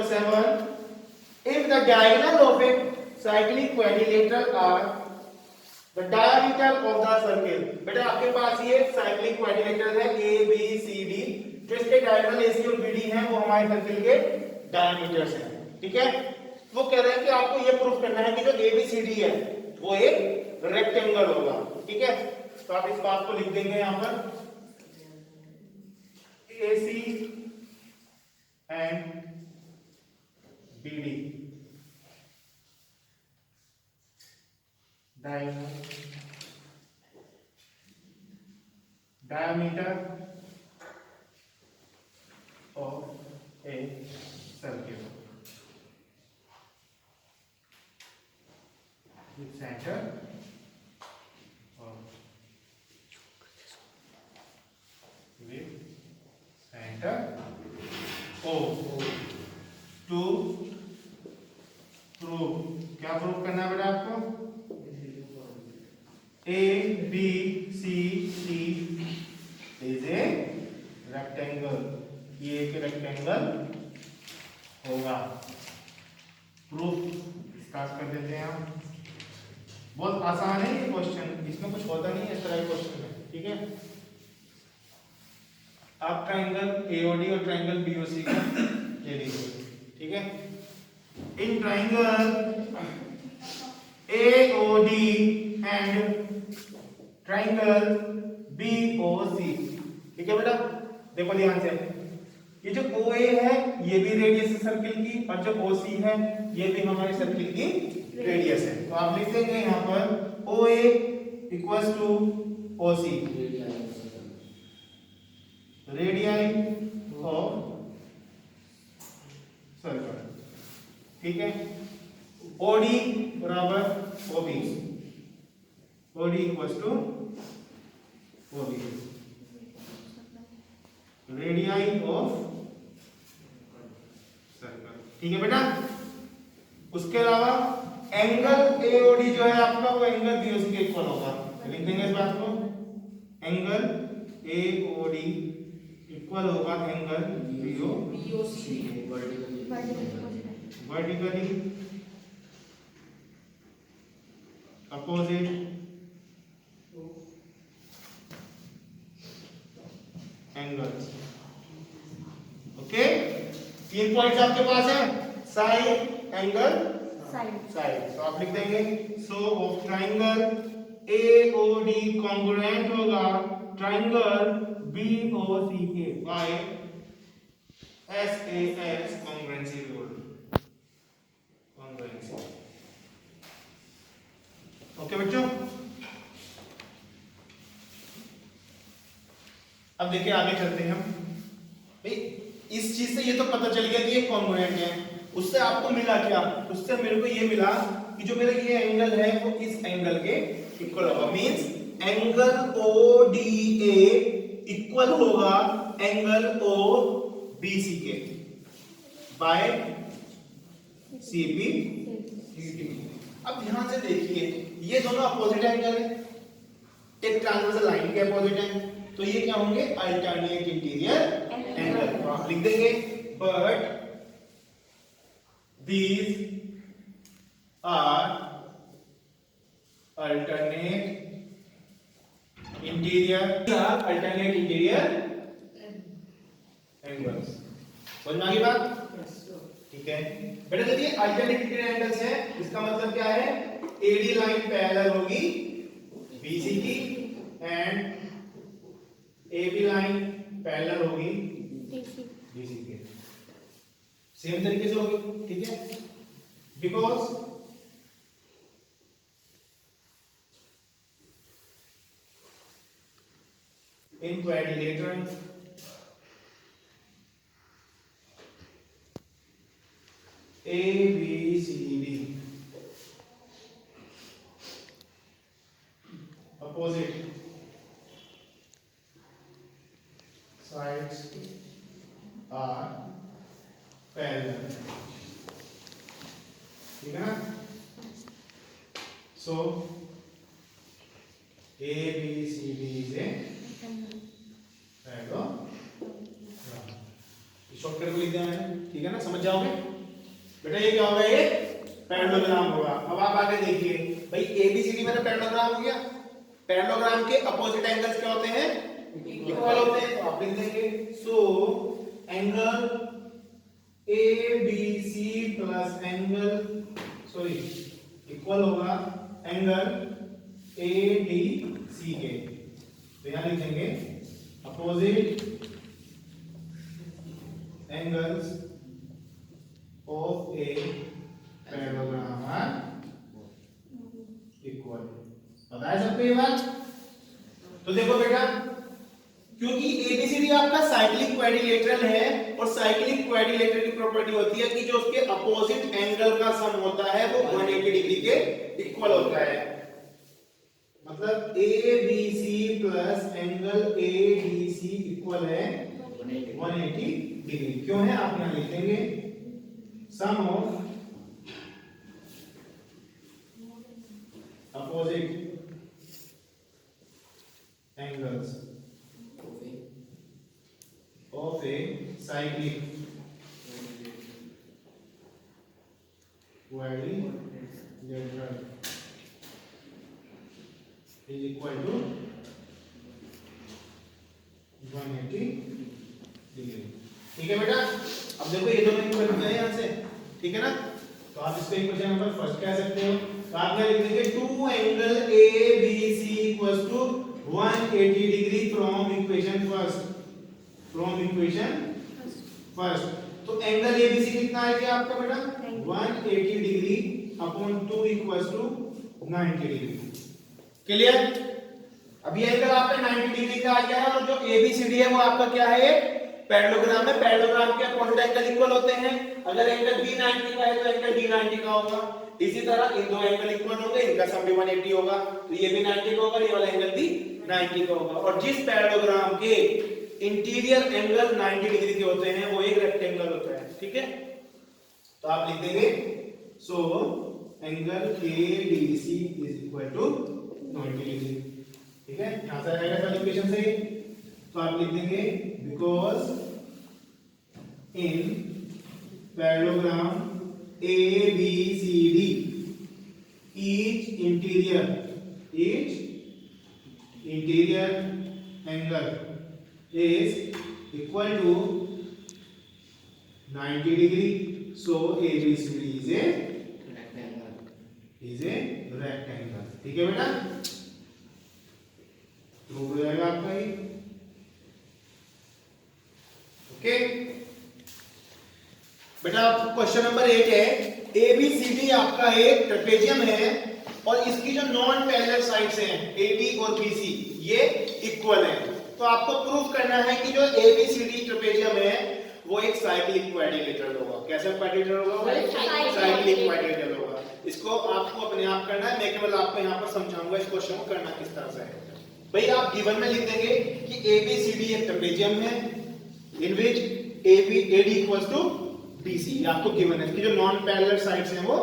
number 7. If the diagonal of a cyclic quadrilateral are the diameter of the circle, बेटा आपके पास ये cyclic quadrilateral है A B C D, जो इसके diagonal AC और BD हैं वो हमारे सर्किल के डायमीटर्स हैं, ठीक है। वो कह रहे हैं कि आपको ये प्रूफ करना है कि जो ए बी सी डी है वो एक रेक्टेंगल होगा, ठीक है। तो आप इस बात को लिख देंगे यहां पर AC and BD diameter of a circle with center O to prove, क्या प्रूव करना है बेटा आपको? A B C D is a rectangle, ये एक रेक्टेंगल होगा। प्रूफ स्टार्ट कर देते हैं हम। बहुत आसान है ये क्वेश्चन, इसमें कुछ होता नहीं है इस तरह के क्वेश्चन में, ठीक है। आप ट्रायंगल AOD और ट्रायंगल BOC का ले लीजिए, ठीक है। In triangle AOD and triangle BOC, ठीक है बेटा। देखो ध्यान से, ये जो OA है ये भी रेडियस है सर्किल की, और जो OC है ये भी हमारे सर्किल की रेडियस है। तो आप लिख देंगे यहाँ पर OA equals to OC, radii of circle, ठीक है। OD बराबर OB, OD equals to OB, radii of circle, ठीक है बेटा। उसके अलावा एंगल AOD जो है आपका वो एंगल BOC के इक्वल होगा, लिख देंगे इस बात को। एंगल AOD इक्वल होगा angle BOC vertically opposite angles, okay. 3 points आपके पास है, साइड एंगल साइड। तो आप लिख देंगे so of triangle AOD congruent होगा ट्रायंगल BOC के by SAS congruency rule, congruency, okay बच्चों। अब देखिए आगे चलते हैं हम। भाई इस चीज से ये तो पता चल गया कि ये कॉन्ग्रुएंट है, उससे आपको मिला क्या? उससे मेरे को ये मिला कि जो मेरा ये एंगल है वो इस एंगल के इक्वल होगा, मींस एंगल ODA इक्वल होगा एंगल OBC के बाय CP। अब ध्यान से देखिए ये दोनों अपोजिट एंगल है, एक ट्रांसवर्सल लाइन के अपोजिट है, तो ये क्या होंगे? Alternate interior angle. तो आप लिख देंगे but these are alternate interior angles। समझ में आ गई बात? ठीक है बेटा। जब ये अल्टरनेट इंटीरियर एंगल्स है इसका मतलब क्या है? AD लाइन पैरेलल होगी BC की एंड AB लाइन पैरेलल होगी BC के, सेम तरीके से होगी, ठीक है। Because in quadrilateral ABCD opposite sides are parallel, ठीक है ना। सो ABCD is a parallelogram। Shortcut में लिख दिया मैंने, ठीक है ना, समझ जाओगे बेटा। ये क्या होगा, ये पैरेललोग्राम होगा। अब आप आगे देखिए भाई, एबीसीडी में पैरेललोग्राम हो गया। पैरेललोग्राम के अपोजिट एंगल्स क्या होते हैं, इक्वल होते हैं। तो आप लिख देंगे so angle ABC plus angle sorry equal होगा एंगल ADC के। तो यहां लिख देंगे opposite angles of a parallelogram are equal. पता है सबको ये बात? तो देखो बेटा, क्योंकि एबीसीडी आपका साइक्लिक क्वाड्रिलेटरल है, और साइक्लिक क्वाड्रिलेटरल की प्रॉपर्टी होती है कि जो उसके अपोजिट एंगल का सम होता है वो 180 डिग्री के इक्वल होता है। मतलब ABC plus angle ADC equal है 180 डिग्री। क्यों है आप यहां लिख देंगे sum of opposite angles of a cyclic quadrilateral is equal to 180 degree. ठीक है बेटा, अब देखो ये दोनों इक्वल हो गए यहां से, ठीक है ना। तो आप इसको इक्वेशन नंबर फर्स्ट कह सकते हो। तो आप क्या लिख देंगे, two angle ABC equals to 180 degree from equation first, from equation first. तो एंगल एबीसी कितना है क्या आपका बेटा, 180 degree upon 2 equals to 90 degree. Clear? अब ये एंगल आपका 90 डिग्री का आ गया है, और जो एबीसीडी है वो आपका क्या है, पैरेललोग्राम है। पैरेललोग्राम के अपोजिट एंगल इक्वल होते हैं। अगर एंगल बी 90 का है तो एंगल डी 90 का होगा। इसी तरह इन दो एंगल इक्वल होंगे, इनका सम भी 180 होगा। तो ये भी 90 का होगा, ये वाला एंगल भी 90 का होगा। और जिस पैरेललोग्राम के इंटीरियर एंगल 90 डिग्री के होते हैं वो एक रेक्टेंगल होता है, ठीक है। तो आप लिख देंगे so angle ADC is equal to 90 degree, ठीक है। यहां से आएगा वाली इक्वेशन से। तो आप लिख देंगे because in parallelogram ABCD each interior angle is equal to 90 degree, so ABCD is a rectangle, ठीक है बेटा। प्रूव हो जाएगा आपका ये, ओके बेटा। क्वेश्चन नंबर 8 है, ABCD आपका एक ट्रेपेजियम है और इसकी जो नॉन पैरेलल साइड्स हैं AD और BC ये इक्वल है। तो आपको प्रूफ करना है कि जो ABCD ट्रेपेजियम है वो एक साइक्लिक क्वाड्रिलेटरल होगा। कैसा क्वाड्रिलेटरल होगा? साइक्लिक क्वाड्रिलेटरल होगा। इसको आपको अपने आप करना है, मैं केवल आपको यहाँ पर समझाऊंगा इस क्वेश्चन को करना किस तरह से है। भाई आप गिवन में लिख देंगे कि ABCD एक ट्रेपेजियम है इन विच AD इक्वल्स टू BC, आपको गिवन है। इसकी जो नॉन पैरेलल साइड्स हैं वो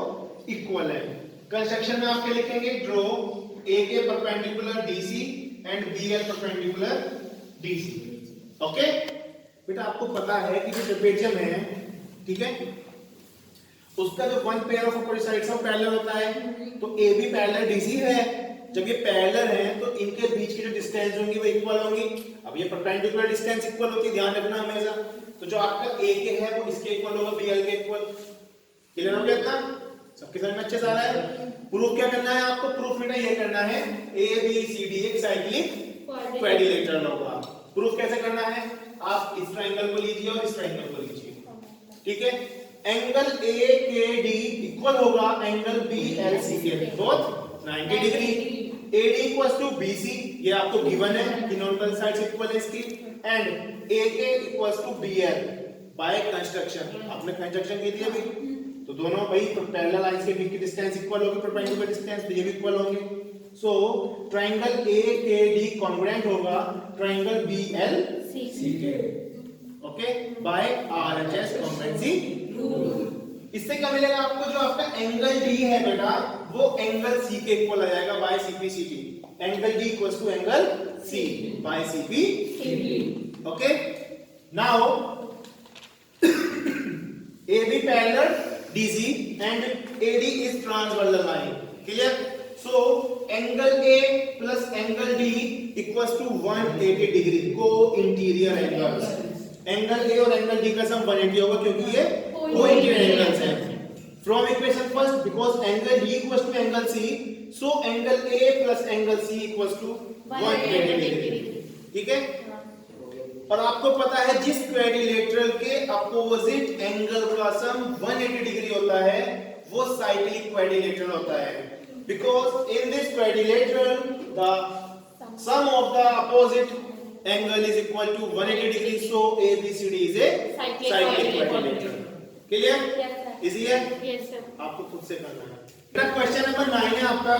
इक्वल है। कंस्ट्रक्शन में आपके लिखेंगे draw AK perpendicular DC and BL perpendicular DC, okay बेटा। आपको पता है कि जो ट्रेपेजियम है, ठीक है, उसका जो one pair of opposite sides है पैरेलल होता है। तो AB पैरेलल DC है। जब ये पैरेलल है तो इनके बीच की जो डिस्टेंस होंगी वो इक्वल होंगी। अब ये परपेंडिकुलर डिस्टेंस इक्वल होती है, ध्यान रखना हमेशा। तो जो आपका AK है वो इसके इक्वल होगा BL के इक्वल। क्लियर हो गया इतना? सबके समझ में अच्छे से आ रहा है? प्रूफ क्या करना है आपको? प्रूफ बेटा ये करना है ABCD एक साइक्लिक क्वाड्रिलेटरल होगा। प्रूफ कैसे करना है? आप इस ट्रायंगल को लीजिए और इस ट्रायंगल को लीजिए, ठीक है। एंगल AKD इक्वल होगा एंगल BLC के, both 90 degree. AD equals to BC, ये आपको गिवन है कि नॉन पैरेलल साइड्स इक्वल है इसकी। And AK equals to BL by construction, आपने कंस्ट्रक्शन की थी अभी। तो दोनों भाई पैरेलल लाइंस के बीच की डिस्टेंस इक्वल होगी, परपेंडिकुलर डिस्टेंस, तो ये भी इक्वल होंगे। सो ट्रायंगल AKD कॉन्ग्रुएंट होगा ट्रायंगल BLC के, okay, by RHS congruency rule. इससे क्या मिलेगा आपको? जो आपका एंगल D है बेटा वो एंगल C के इक्वल आ जाएगा by CPCT। Angle D equals to angle C by CPCT, okay. Now AB parallel DC and AD is transversal line. Clear? So angle A plus angle D equals to 180 degree co-interior angles. Angle A और angle D का सम 180 होगा क्योंकि ये co-interior angles हैं. From equation first, because angle D equals to angle C, so angle A plus angle C equals to 180 degree. ठीक है? और आपको पता है जिस क्वाड्रिलेटरल के अपोजिट एंगल का सम 180 डिग्री होता है वो साइक्लिक क्वाड्रिलेटरल होता है. Because in this quadrilateral the sum of the opposite angle is equal to 180 degree, so ABCD is a cyclic quadrilateral. Clear? Yes sir. Easy है? Yes sir. आपको खुद से करना है. क्वेश्चन नंबर 9 है आपका.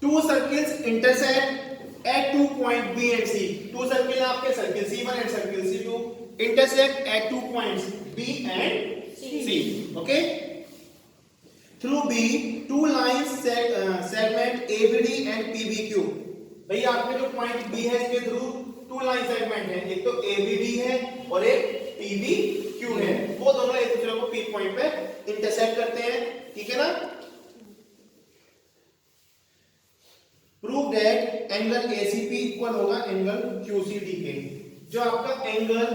Two circles intersect at 2 point B and C. Two circle है आपके, circle C1 and circle C2 intersect at 2 points B and C. Okay? Through B, two lines segment ABD and PBQ. भाई आपके जो point B है इसके through to line segment है, एक तो ABD है और एक PBQ है. वो दोनों एक दूसरे को P पॉइंट पे इंटरसेक्ट करते हैं. ठीक है ना? Prove that angle ACP equal होगा एंगल QCD के. जो आपका एंगल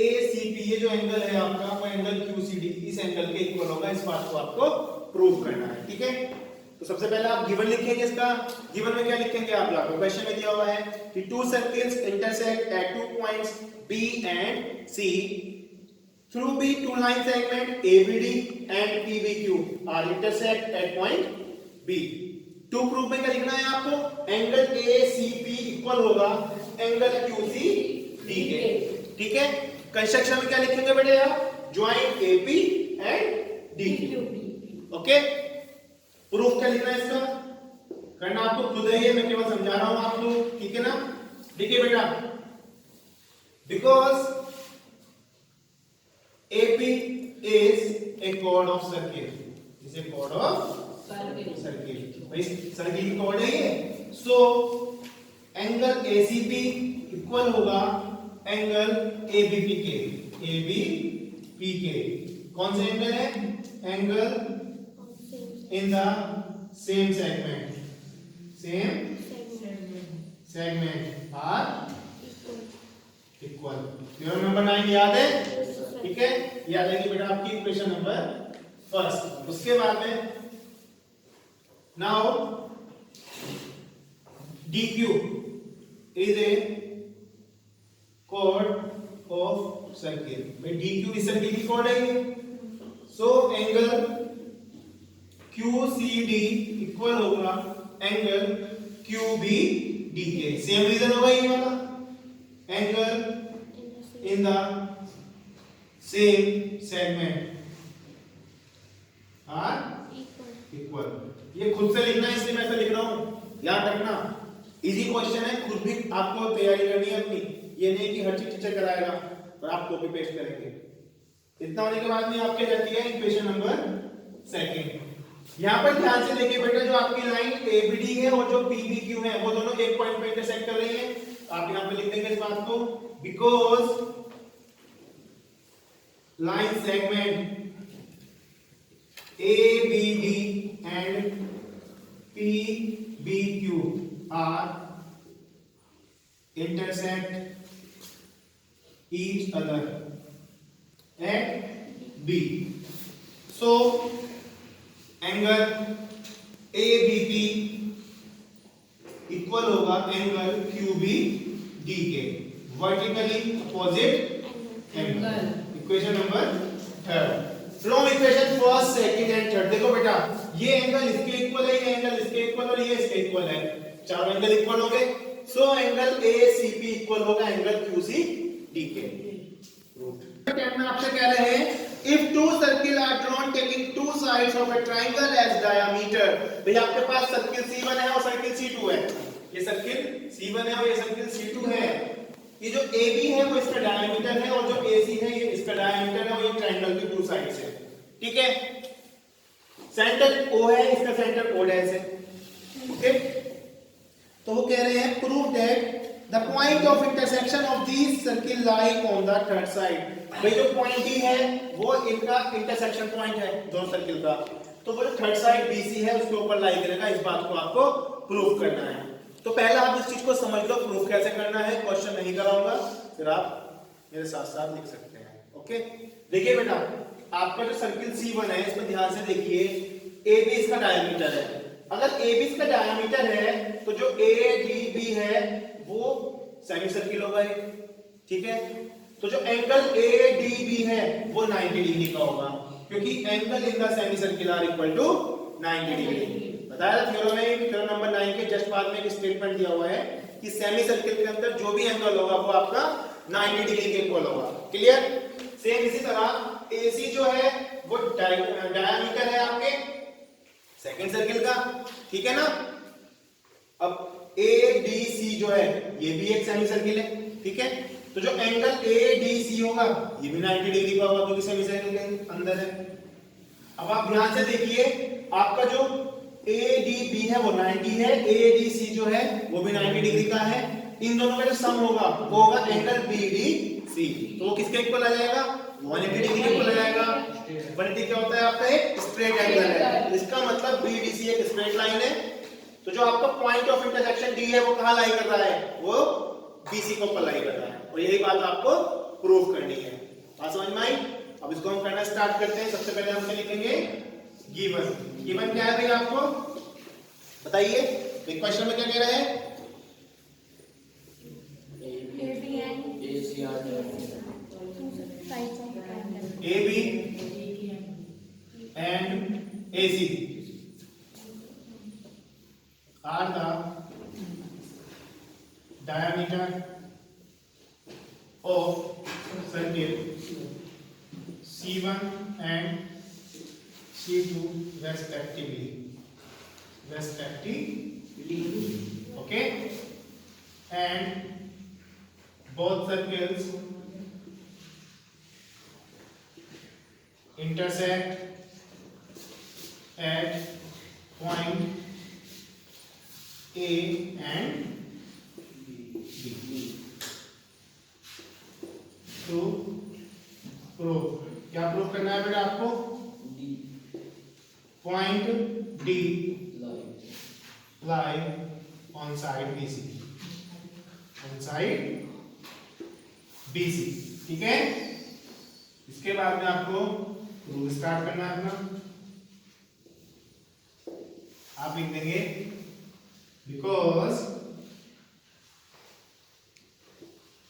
ACP ये जो एंगल है आपका वो एंगल QCD इस एंगल के इक्वल होगा. इस बात को आपको प्रूव करना है. ठीक है? तो सबसे पहले आप गिवन लिखेंगे. इसका गिवन में क्या लिखेंगे आप लोग? क्वेश्चन में दिया हुआ है कि to circles intersect at 2 points B and C. Through B, two line segment ABD and PBQ are intersect at point B. To proof में क्या लिखना है आपको? एंगल ACP इक्वल होगा एंगल QCD के. ठीक है? कंस्ट्रक्शन में क्या लिखेंगे बेटे आप? Join AP and DQ. Okay? Proof क्या लिखना है इसका? करना आपको खुद है, ये मैं केवल समझा रहा हूं आपको. ठीक है ना? देखिए बेटा, because AP is a chord of circle. Is a chord of circle. भाई सर्किल की chord है ये. So एंगल ACP इक्वल होगा एंगल ABP के. ABP के कौन से एंगल है? Angle in the same segment are equal. Theorem number 9 याद है? ठीक है? याद है कि बेटा आपकी इक्वेशन नंबर फर्स्ट. उसके बाद में now DQ is a chord of circle. भाई DQ इस सर्किल की chord है ये. So एंगल QCD इक्वल होगा एंगल QBD के. सेम रीजन होगा ये वाला. Angle in the same segment are equal. ये खुद से लिखना है इसलिए मैं ऐसा लिख रहा हूं. याद रखना इजी क्वेश्चन है, खुद भी आपको तैयारी करनी है अपनी. ये नहीं कि हर चीज टीचर कराएगा और आप कॉपी पेस्ट करेंगे. इतना होने के बाद में आपके जाती है इक्वेशन नंबर सेकंड. यहां पर ध्यान से देखिए बेटा, जो आपकी लाइन ABD है और जो PBQ है वो दोनों एक पॉइंट पे इंटरसेक्ट कर रही हैं. आप यहां पे लिख देंगे इस बात को. Because line segment ABD and PBQ are intersect each other at B. So angle ABP equal होगा एंगल QBD के. Vertically opposite angle. Equation number third. From equation first, second and third. देखो बेटा, ये एंगल इसके equal है, ये angle इसके equal और ये इसके इक्वल है. चारों एंगल इक्वल हो गए. सो एंगल ACP इक्वल होगा एंगल QCD के. में आपसे कह रहे हैं if two circles are drawn taking two sides of a triangle as diameter. भाई आपके पास सर्किल C1 है और सर्किल C2 है. ये सर्किल C1 है और ये सर्किल C2 है. ये जो AB है वो इसका डायमीटर है और जो AC है ये इसका डायमीटर है और ये ट्रायंगल की टू साइड्स है. ठीक है? सेंटर O है, इसका सेंटर O डैश है. ओके? तो वो कह रहे हैं prove that the point of intersection of these circle lie on the third side. भाई जो पॉइंट डी है वो इनका इंटरसेक्शन पॉइंट है दोनों सर्किल का, तो वो जो थर्ड साइड बीसी है उसके ऊपर लाई करेगा। इस बात को आपको प्रूव करना है। तो पहला आप इस चीज को समझ लो, प्रूफ कैसे करना है, क्वेश्चन नहीं कराऊंगा, फिर आप मेरे साथ साथ लिख सकते हैं। ओके, देखिए बेटा, आपका जो सर्किल C1 है इसमें ध्यान से देखिए, AB इसका डायमीटर है। अगर AB इसका डायमीटर है तो जो ADB है वो सेमी सर्किल होगा, ठीक है। तो जो एंगल ADB है वो 90 डिग्री का होगा, क्योंकि angle in the semi circle are equal to 90 degree. बताया था थ्योरम में, थ्योरम नंबर 9 के जस्ट बाद में एक स्टेटमेंट दिया हुआ है कि सेमी सर्किल के अंदर जो भी एंगल होगा वो आपका 90 डिग्री के इक्वल होगा। क्लियर। सेम इसी तरह AC जो है वो डायमीटर है आपके सेकंड सर्किल का, ठीक है ना। अब ADC जो है ये भी एक सेमी सर्किल है, ठीक है। तो जो एंगल ADC होगा ये भी 90 डिग्री का होगा, क्योंकि सेमी सर्किल के अंदर है। अब आप ध्यान से देखिए, आपका जो ADB है वो 90 है, ADC जो है वो भी 90 डिग्री का है। इन दोनों का जो सम होगा वो होगा एंगल BDC, तो वो किसके इक्वल आ जाएगा, 180 डिग्री के इक्वल आ जाएगा। 180 क्या होता है आपका, एक स्ट्रेट एंगल है, इसका मतलब BDC एक स्ट्रेट लाइन है। तो जो आपका पॉइंट ऑफ इंटरसेक्शन D है वो कहां लाई कर रहा है, वो BC के ऊपर लाई कर रहा है, और यही बात आपको प्रूव करनी है। बात समझ में आई। अब इसको हम करना स्टार्ट करते हैं। सबसे पहले हम क्या लिखेंगे, गिवन। गिवन क्या है भाई आपको बताइए, क्वेश्चन में क्या कह रहे हैं, AB and AC are the diameter of circle C1 and C2 respectively. Okay, and both circles intersect at point A and B. To prove, क्या प्रूव करना है बेटा आपको, point D lie on side BC, on side BC, ठीक है। इसके बाद में आपको प्रूफ स्टार्ट करना है अपना। आप लिख देंगे because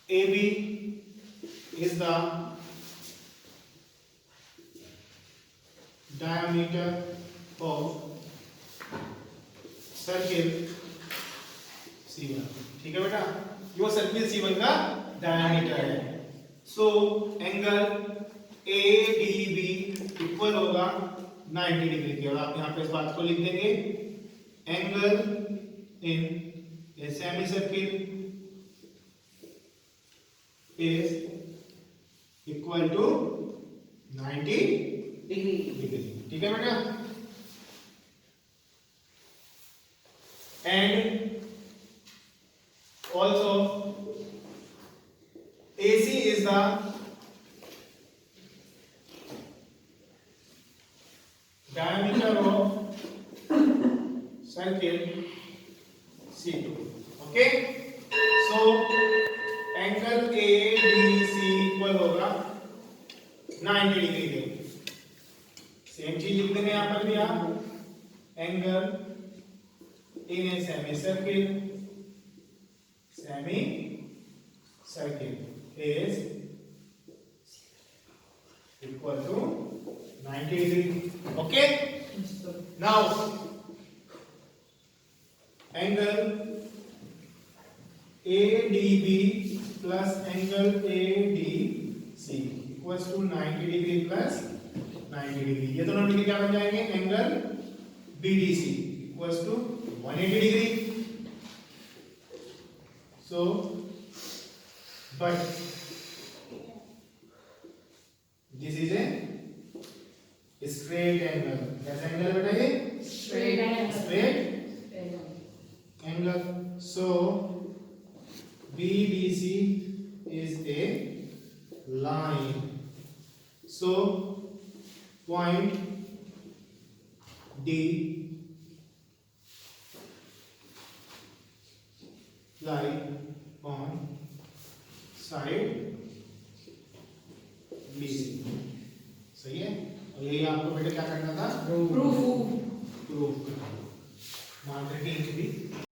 AB is the diameter of circle C1, ठीक है बेटा, ये सर्किल C1 का डायमीटर है। सो एंगल ADB इक्वल होगा 90 डिग्री के। और आप यहाँ पे इस बात को लिख देंगे, angle in a semi circle is equal to 90 degree, ठीक है बेटा। And also AC is the diameter of circle C2. Okay, so angle ADC equal होगा 90 डिग्री के। सेम चीज लिख देंगे यहाँ पर भी आप, angle in a semicircle is equal to 90 degree. Okay, now angle ADB plus angle ADC equals to 90 degree plus 90 degree। ये दोनों मिलकर क्या बन जाएंगे, angle BDC equals to 180 degree. So, but this is a straight angle. कैसा angle बेटा ये, straight angle. So BBC is a line. So point D lie on side BC. सही है। और यही आपको बेटा क्या करना था? प्रूफ प्रूफ करना। मान 13 भी